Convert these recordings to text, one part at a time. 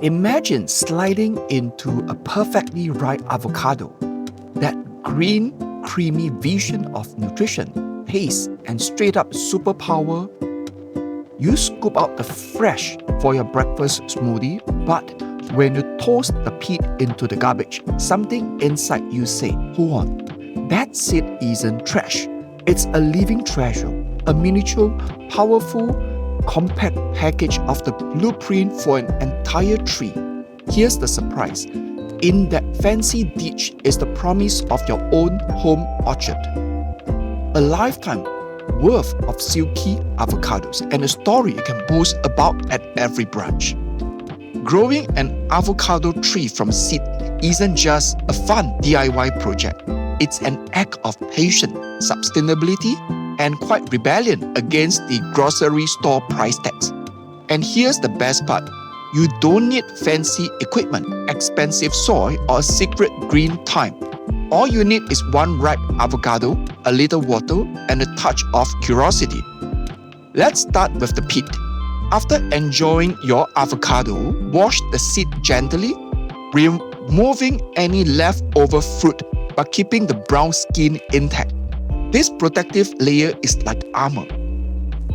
Imagine sliding into a perfectly ripe avocado. That green, creamy vision of nutrition, taste, and straight up superpower. You scoop out the fresh for your breakfast smoothie, but when you toss the pit into the garbage, something inside you say, hold on, that seed isn't trash. It's a living treasure, a miniature, powerful, compact package of the blueprint for an entire tree. Here's the surprise. In that fancy ditch is the promise of your own home orchard. A lifetime worth of silky avocados and a story you can boast about at every branch. Growing an avocado tree from seed isn't just a fun DIY project. It's an act of patience, sustainability, and quite rebellion against the grocery store price tags. And here's the best part. You don't need fancy equipment, expensive soil, or a secret green thyme. All you need is one ripe avocado, a little water, and a touch of curiosity. Let's start with the pit. After enjoying your avocado, wash the seed gently, removing any leftover fruit but keeping the brown skin intact. This protective layer is like armor,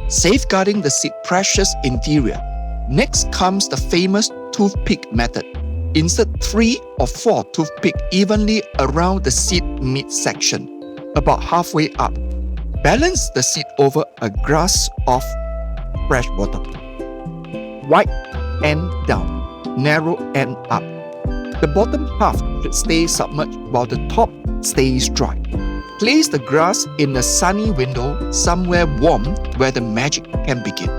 safeguarding the seed's precious interior. Next comes the famous toothpick method. Insert 3 or 4 toothpicks evenly around the seed midsection, about halfway up. Balance the seed over a glass of fresh water. Wide end down, narrow end up. The bottom half should stay submerged while the top stays dry. Place the glass in a sunny window somewhere warm where the magic can begin.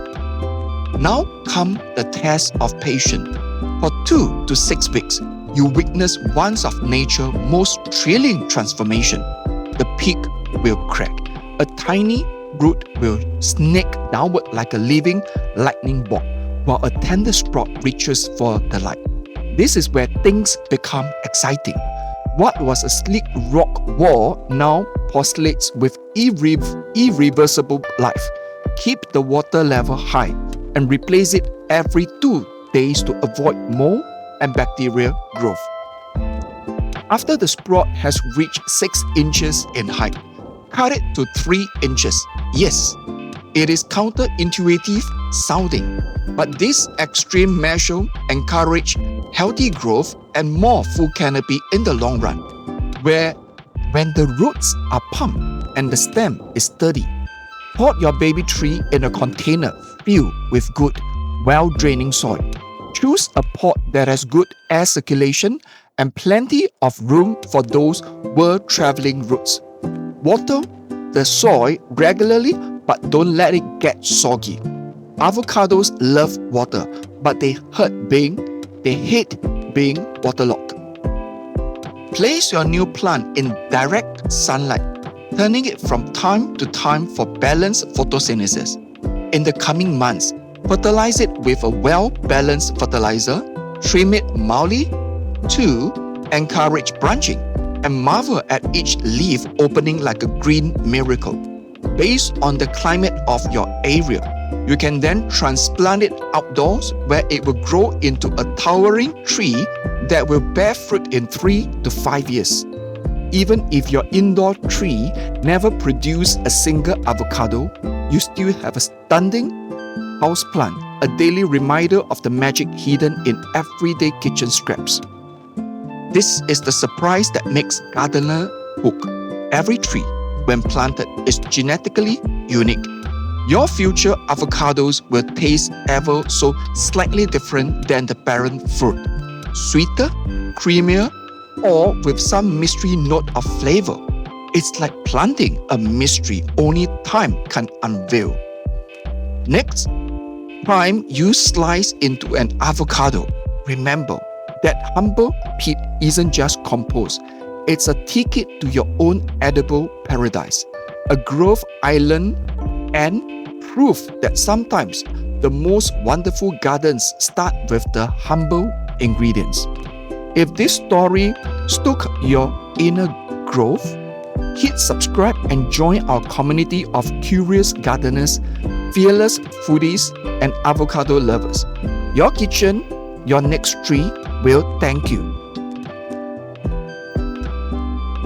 Now come the test of patience. For 2 to 6 weeks, you witness one of nature's most thrilling transformation. The peak will crack. A tiny root will snake downward like a living lightning bolt, while a tender sprout reaches for the light. This is where things become exciting. What was a sleek rock wall now pulsates with irreversible life. Keep the water level high and replace it every 2 days to avoid mold and bacterial growth. After the sprout has reached 6 inches in height, cut it to 3 inches. Yes, it is counterintuitive sounding, but this extreme measure encourages healthy growth and more full canopy in the long run. When the roots are pumped and the stem is sturdy, pot your baby tree in a container filled with good, well-draining soil. Choose a pot that has good air circulation and plenty of room for those world-traveling roots. Water the soil regularly, but don't let it get soggy. Avocados love water, but they hate being waterlogged. Place your new plant in direct sunlight, turning it from time to time for balanced photosynthesis. In the coming months, fertilize it with a well-balanced fertilizer, trim it mildly to encourage branching, and marvel at each leaf opening like a green miracle. Based on the climate of your area, you can then transplant it outdoors where it will grow into a towering tree that will bear fruit in 3 to 5 years. Even if your indoor tree never produced a single avocado, you still have a stunning houseplant, a daily reminder of the magic hidden in everyday kitchen scraps. This is the surprise that makes gardener hook. Every tree, when planted, is genetically unique. Your future avocados will taste ever so slightly different than the parent fruit. Sweeter, creamier, or with some mystery note of flavor. It's like planting a mystery only time can unveil. Next time you slice into an avocado, remember that humble pit isn't just compost. It's a ticket to your own edible paradise, a growth island, and proof that sometimes the most wonderful gardens start with the humble ingredients. If this story stoked your inner growth, hit subscribe and join our community of curious gardeners, fearless foodies, and avocado lovers. Your kitchen, Your next tree will thank you.